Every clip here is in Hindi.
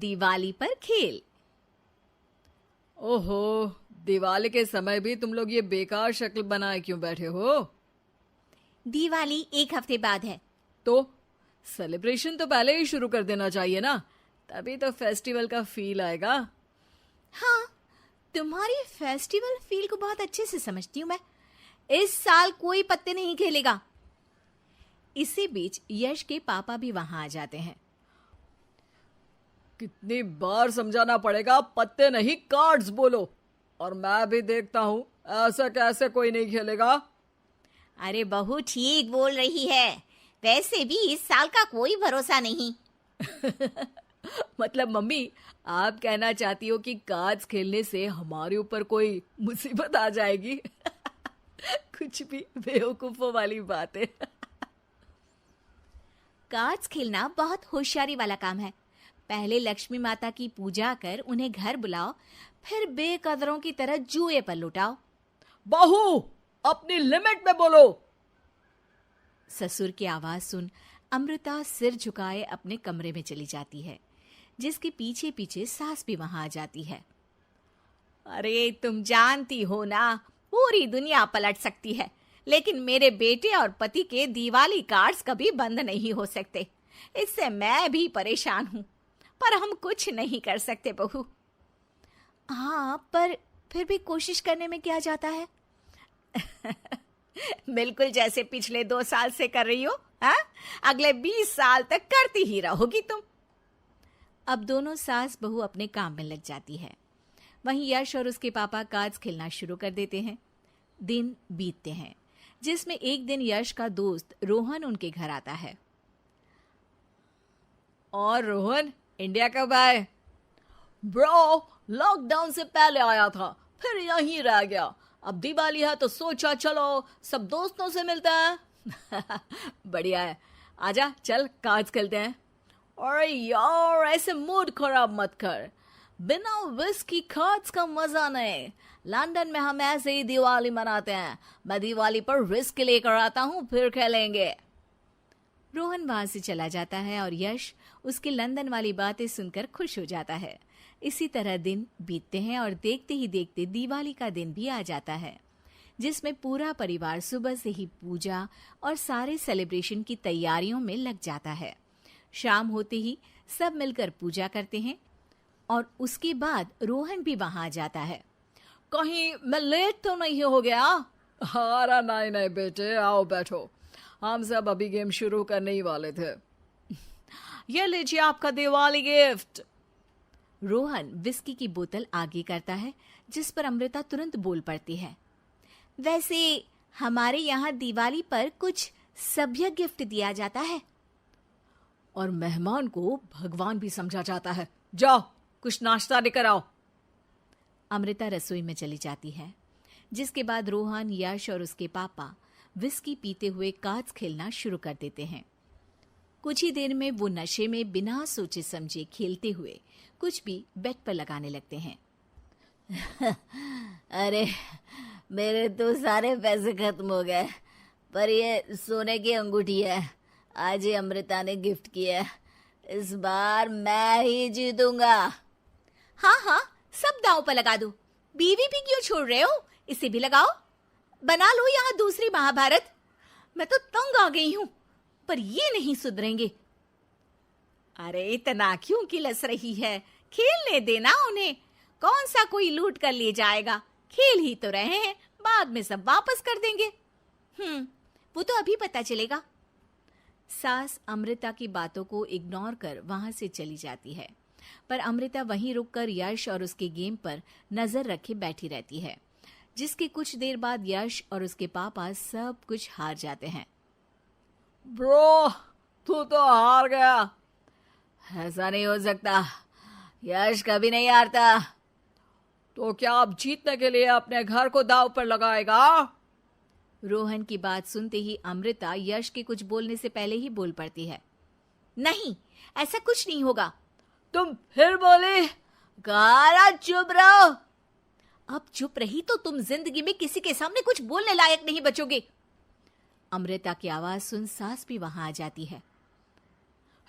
दिवाली पर खेल। ओहो, दिवाली के समय भी तुम लोग ये बेकार शक्ल बनाए क्यों बैठे हो? दिवाली 1 हफ्ते बाद है। तो सेलिब्रेशन तो पहले ही शुरू कर देना चाहिए ना, तभी तो फेस्टिवल का फील आएगा। हाँ, तुम्हारी फेस्टिवल फील को बहुत अच्छे से समझती हूँ मैं। इस साल कोई पत्ते नहीं खेलेगा। इसी बीच यश के पापा भी वहां आ जाते हैं। कितनी बार समझाना पड़ेगा, पत्ते नहीं कार्ड्स बोलो। और मैं भी देखता हूँ, ऐसा कैसे कोई नहीं खेलेगा। अरे बहू ठीक बोल रही है, वैसे भी इस साल का कोई भरोसा नहीं। मतलब मम्मी, आप कहना चाहती हो कि कार्ड्स खेलने से हमारे ऊपर कोई मुसीबत आ जाएगी? कुछ भी बेवकूफों वाली बात है। कार्ड्स खेलना बहुत होशियारी वाला काम है। पहले लक्ष्मी माता की पूजा कर उन्हें घर बुलाओ, फिर बेकदरों की तरह जुए पर लुटाओ। बहू, अपनी लिमिट में बोलो। ससुर की आवाज सुन अमृता सिर झुकाए अपने कमरे में चली जाती है, जिसके पीछे पीछे सास भी वहां आ जाती है। अरे तुम जानती हो ना, पूरी दुनिया पलट सकती है, लेकिन मेरे बेटे और पति के दिवाली कार्ड्स कभी बंद नहीं हो सकते। इससे मैं भी परेशान हूं, पर हम कुछ नहीं कर सकते बहू। हाँ, पर फिर भी कोशिश करने में क्या जाता है। बिल्कुल जैसे पिछले 2 साल से कर रही हो। हाँ, अगले 20 साल तक करती ही रहोगी तुम। अब दोनों सास बहू अपने काम में लग जाती है। वहीं यश और उसके पापा कार्ड्स खेलना शुरू कर देते हैं। दिन बीतते हैं, जिसमें एक दिन यश का दोस्त रोहन उनके घर आता है। और रोहन, इंडिया कब आए? ब्रो, लॉकडाउन से पहले आया था, फिर यहीं रह गया। अब दिवाली है तो सोचा चलो सब दोस्तों से मिलते हैं। बढ़िया है, आजा चल कार्ड्स खेलते हैं। अरे यार, ऐसे मूड खराब मत कर। बिना विस्की कार्ड्स का मजा नहीं। लंदन में हम ऐसे ही दिवाली मनाते हैं। मैं दिवाली पर विस्की लेकर आता हूँ, फिर खेलेंगे। रोहन वहां से चला जाता है और यश उसकी लंदन वाली बातें सुनकर खुश हो जाता है। इसी तरह दिन बीतते हैं और देखते ही देखते दिवाली का दिन भी आ जाता है, जिसमें पूरा परिवार सुबह से ही पूजा और सारे सेलिब्रेशन की तैयारियों में लग जाता है। शाम होते ही सब मिलकर पूजा करते हैं और उसके बाद रोहन भी वहां आ जाता है। कहीं मैं लेट तो नहीं हो गया? अरे नहीं नहीं बेटे, आओ बैठो। हम सब अभी गेम शुरू करने ही वाले थे। ये लीजिए आपका दिवाली गिफ्ट। रोहन विस्की की बोतल आगे करता है, जिस पर अमृता तुरंत बोल पड़ती है। वैसे हमारे यहाँ दिवाली पर कुछ सभ्य गिफ्ट दिया जाता है। और मेहमान को भगवान भी समझा जाता है। जाओ कुछ नाश्ता लेकर आओ। अमृता रसोई में चली जाती है, जिसके बाद रोहन, यश और उसके पापा विस्की पीते हुए कार्ड्स खेलना शुरू कर देते हैं। कुछ ही देर में वो नशे में बिना सोचे समझे खेलते हुए कुछ भी बेट पर लगाने लगते हैं। अरे मेरे तो सारे पैसे खत्म हो गए, पर ये सोने की अंगूठी है, आज ही अमृता ने गिफ्ट की है। इस बार मैं ही जीतूंगा। हाँ हाँ, सब दांव पर लगा दो। बीवी भी क्यों छोड़ रहे हो? इसे भी लगाओ। बना लो यहाँ दूसरी महाभारत। मैं तो तंग आ गई हूँ, पर ये नहीं सुधरेंगे। अरे इतना क्यों किलस रही है? खेलने देना उन्हें। कौन सा कोई लूट कर ले जाएगा? खेल ही तो रहे हैं, बाद में सब वापस कर देंगे। वो तो अभी पता चलेगा। सास अमृता की बातों को इग्नोर कर वहां से चली जाती है, पर अमृता वहीं रुककर यश और उसके गेम पर नजर रखे बैठी रहती है, जिसके कुछ देर बाद यश और उसके पापा सब कुछ हार जाते हैं। ब्रो, तू तो हार गया। ऐसा नहीं हो सकता, यश कभी नहीं हारता। तो क्या आप जीतने के लिए अपने घर को दांव पर लगाएगा? रोहन की बात सुनते ही अमृता यश के कुछ बोलने से पहले ही बोल पड़ती है। नहीं, ऐसा कुछ नहीं होगा। तुम फिर बोले? गारा चुप रहो। अब चुप रही तो तुम जिंदगी में किसी के सामने कुछ बोलने लायक नहीं बचोगे। अमृता की आवाज सुन सास भी वहां आ जाती है।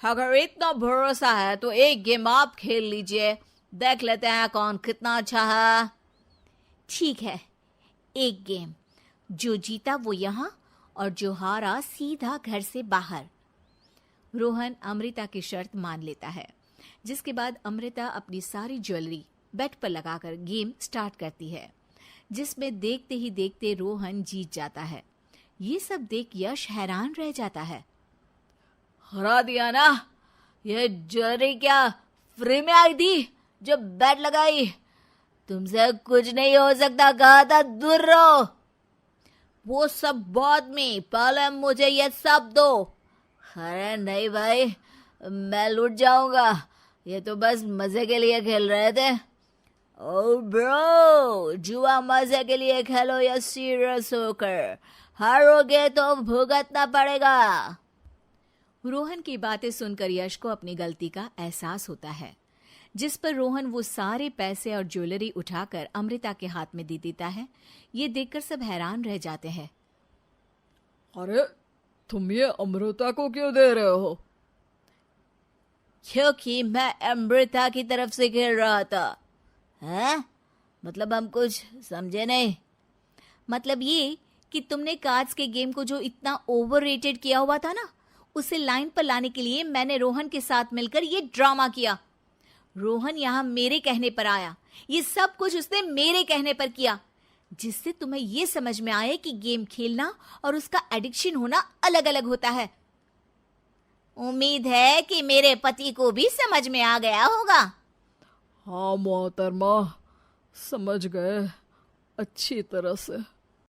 अगर इतना भरोसा है तो एक गेम आप खेल लीजिए, देख लेते हैं कौन कितना अच्छा है। ठीक है, एक गेम। जो जीता वो यहाँ और जो हारा सीधा घर से बाहर। रोहन अमृता की शर्त मान लेता है, जिसके बाद अमृता अपनी सारी ज्वेलरी बेड पर लगाकर गेम स्टार्ट करती है, जिसमें देखते ही देखते रोहन जीत जाता है। ये सब देख यश हैरान रह जाता है। हरा दिया ना, ये ज्वेलरी क्या फ्री में आई थी जब बेट लगाई? तुमसे कुछ नहीं हो सकता, कहा था दूर रहो। वो सब बाद में, पहले मुझे ये सब दो। अरे नहीं भाई, मैं लूट जाऊंगा, ये तो बस मजे के लिए खेल रहे थे। ओ ब्रो, जुआ मजे के लिए खेलो या सीरियस होकर? हारोगे तो भुगतना पड़ेगा। रोहन की बातें सुनकर यश को अपनी गलती का एहसास होता है, जिस पर रोहन वो सारे पैसे और ज्वेलरी उठाकर अमृता के हाथ में दे देता है। ये देखकर सब हैरान रह जाते हैं। अरे तुम ये अमृता को क्यों दे रहे हो? क्योंकि मैं अमृता की तरफ से खेल रहा था। हैं? मतलब हम कुछ समझे नहीं। मतलब ये कि तुमने कार्ड्स के गेम को जो इतना ओवररेटेड किया हुआ था ना, उसे लाइन पर लाने के लिए मैंने रोहन के साथ मिलकर ये ड्रामा किया। रोहन यहाँ मेरे कहने पर आया, ये सब कुछ उसने मेरे कहने पर किया, जिससे तुम्हें ये समझ में आए कि गेम खेलना और उसका एडिक्शन होना अलग अलग होता है। उम्मीद है कि मेरे पति को भी समझ में आ गया होगा। हाँ मोहतरमा, समझ गए अच्छी तरह से।